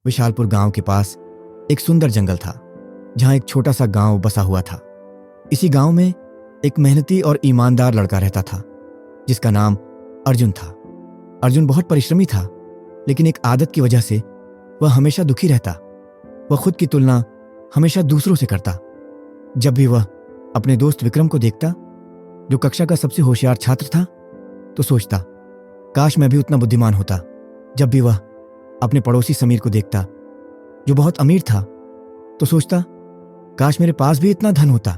विशालपुर गांव के पास एक सुंदर जंगल था जहां एक छोटा सा गांव बसा हुआ था। इसी गांव में एक मेहनती और ईमानदार लड़का रहता था जिसका नाम अर्जुन था। अर्जुन बहुत परिश्रमी था, लेकिन एक आदत की वजह से वह हमेशा दुखी रहता। वह खुद की तुलना हमेशा दूसरों से करता। जब भी वह अपने दोस्त विक्रम को देखता, जो कक्षा का सबसे होशियार छात्र था, तो सोचता, काश मैं भी उतना बुद्धिमान होता। जब भी वह अपने पड़ोसी समीर को देखता, जो बहुत अमीर था, तो सोचता, काश मेरे पास भी इतना धन होता।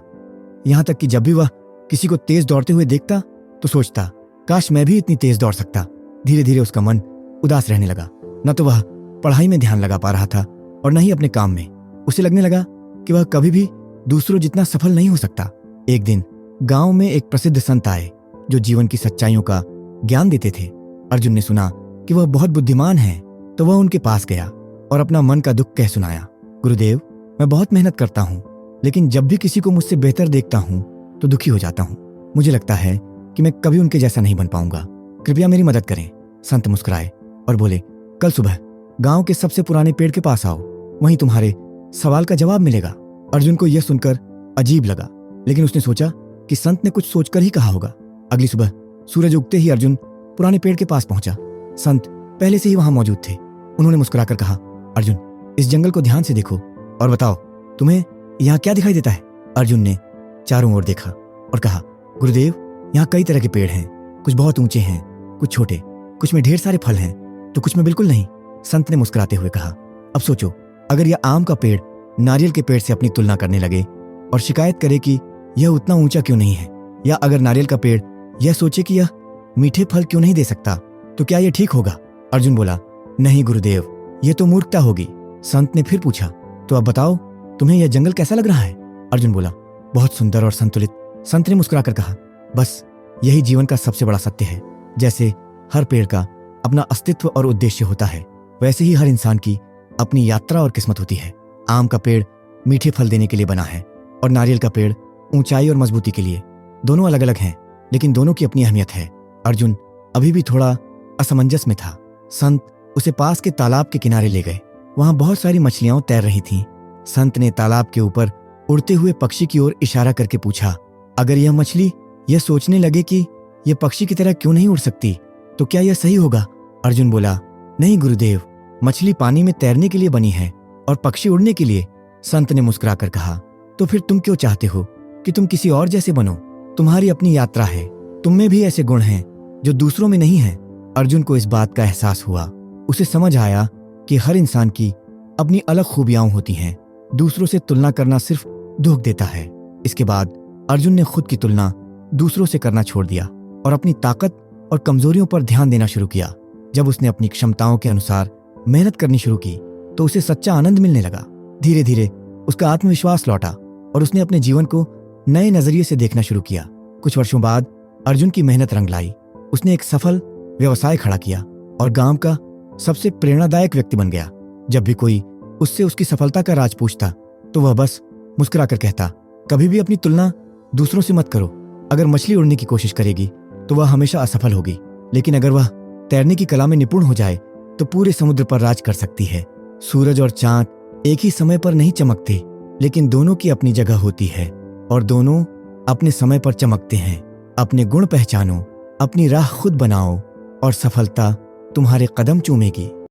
यहां तक कि जब भी वह किसी को तेज दौड़ते हुए देखता, तो सोचता, काश मैं भी इतनी तेज दौड़ सकता। धीरे धीरे उसका मन उदास रहने लगा। न तो वह पढ़ाई में ध्यान लगा पा रहा था और न ही अपने काम में। उसे लगने लगा कि वह कभी भी दूसरों जितना सफल नहीं हो सकता। एक दिन गांव में एक प्रसिद्ध संत आए जो जीवन की सच्चाइयों का ज्ञान देते थे। अर्जुन ने सुना कि वह बहुत बुद्धिमान है, तो वह उनके पास गया और अपना मन का दुख कह सुनाया। गुरुदेव, मैं बहुत मेहनत करता हूँ, लेकिन जब भी किसी को मुझसे बेहतर देखता हूँ तो दुखी हो जाता हूँ। मुझे लगता है कि मैं कभी उनके जैसा नहीं बन पाऊंगा। कृपया मेरी मदद करें। संत मुस्कुराए और बोले, कल सुबह गांव के सबसे पुराने पेड़ के पास आओ, वहीं तुम्हारे सवाल का जवाब मिलेगा। अर्जुन को यह सुनकर अजीब लगा, लेकिन उसने सोचा कि संत ने कुछ सोचकर ही कहा होगा। अगली सुबह सूरज उगते ही अर्जुन पुराने पेड़ के पास पहुंचा। संत पहले से ही वहां मौजूद थे। उन्होंने मुस्कुराकर कहा, अर्जुन, इस जंगल को ध्यान से देखो और बताओ, तुम्हें यहाँ क्या दिखाई देता है? अर्जुन ने चारों ओर देखा और कहा, गुरुदेव, यहाँ कई तरह के पेड़ हैं। कुछ बहुत ऊंचे हैं, कुछ छोटे, कुछ में ढेर सारे फल हैं, तो कुछ में बिल्कुल नहीं। संत ने मुस्कुराते हुए कहा, अब सोचो, अगर यह आम का पेड़ नारियल के पेड़ से अपनी तुलना करने लगे और शिकायत करे कि यह उतना ऊंचा क्यों नहीं है, या अगर नारियल का पेड़ यह सोचे कि यह मीठे फल क्यों नहीं दे सकता, तो क्या यह ठीक होगा? अर्जुन बोला, नहीं गुरुदेव, यह तो मूर्खता होगी। संत ने फिर पूछा, तो अब बताओ, तुम्हें यह जंगल कैसा लग रहा है? अर्जुन बोला, बहुत सुंदर और संतुलित। संत ने मुस्कुराकर कहा, बस यही जीवन का सबसे बड़ा सत्य है। जैसे हर पेड़ का अपना अस्तित्व और उद्देश्य होता है, वैसे ही हर इंसान की अपनी यात्रा और किस्मत होती है। आम का पेड़ मीठे फल देने के लिए बना है और नारियल का पेड़ ऊंचाई और मजबूती के लिए। दोनों अलग अलग हैं, लेकिन दोनों की अपनी अहमियत है। अर्जुन अभी भी थोड़ा असमंजस में था। संत उसे पास के तालाब के किनारे ले गए। वहां बहुत सारी मछलियां तैर रही थीं। संत ने तालाब के ऊपर उड़ते हुए पक्षी की ओर इशारा करके पूछा, अगर यह मछली यह सोचने लगे कि यह पक्षी की तरह क्यों नहीं उड़ सकती, तो क्या यह सही होगा? अर्जुन बोला, नहीं गुरुदेव, मछली पानी में तैरने के लिए बनी है और पक्षी उड़ने के लिए। संत ने मुस्कुराकर कहा, तो फिर तुम क्यों चाहते हो कि तुम किसी और जैसे बनो? तुम्हारी अपनी यात्रा है, तुम में भी ऐसे गुण हैं जो दूसरों में नहीं हैं। अर्जुन को इस बात का एहसास हुआ। उसे समझ आया कि हर इंसान की अपनी अलग खूबियां होती हैं। दूसरों से तुलना करना सिर्फ दुख देता है। इसके बाद अर्जुन ने खुद की तुलना दूसरों से करना छोड़ दिया और अपनी ताकत और कमजोरियों पर ध्यान देना शुरू किया। जब उसने अपनी क्षमताओं के अनुसार मेहनत करनी शुरू की, तो उसे सच्चा आनंद मिलने लगा। धीरे धीरे उसका आत्मविश्वास लौटा और उसने अपने जीवन को नए नजरिए से देखना शुरू किया। कुछ वर्षों बाद अर्जुन की मेहनत रंग लाई। उसने एक सफल व्यवसाय खड़ा किया और गांव का सबसे प्रेरणादायक व्यक्ति बन गया। जब भी कोई उससे उसकी सफलता का राज पूछता, तो वह बस मुस्कुराकर कहता, कभी भी अपनी तुलना दूसरों से मत करो। अगर मछली उड़ने की कोशिश करेगी तो वह हमेशा असफल होगी, लेकिन अगर वह तैरने की कला में निपुण हो जाए तो पूरे समुद्र पर राज कर सकती है। सूरज और चांद एक ही समय पर नहीं चमकते, लेकिन दोनों की अपनी जगह होती है और दोनों अपने समय पर चमकते हैं। अपने गुण पहचानो, अपनी राह खुद बनाओ और सफलता तुम्हारे कदम चूमेगी।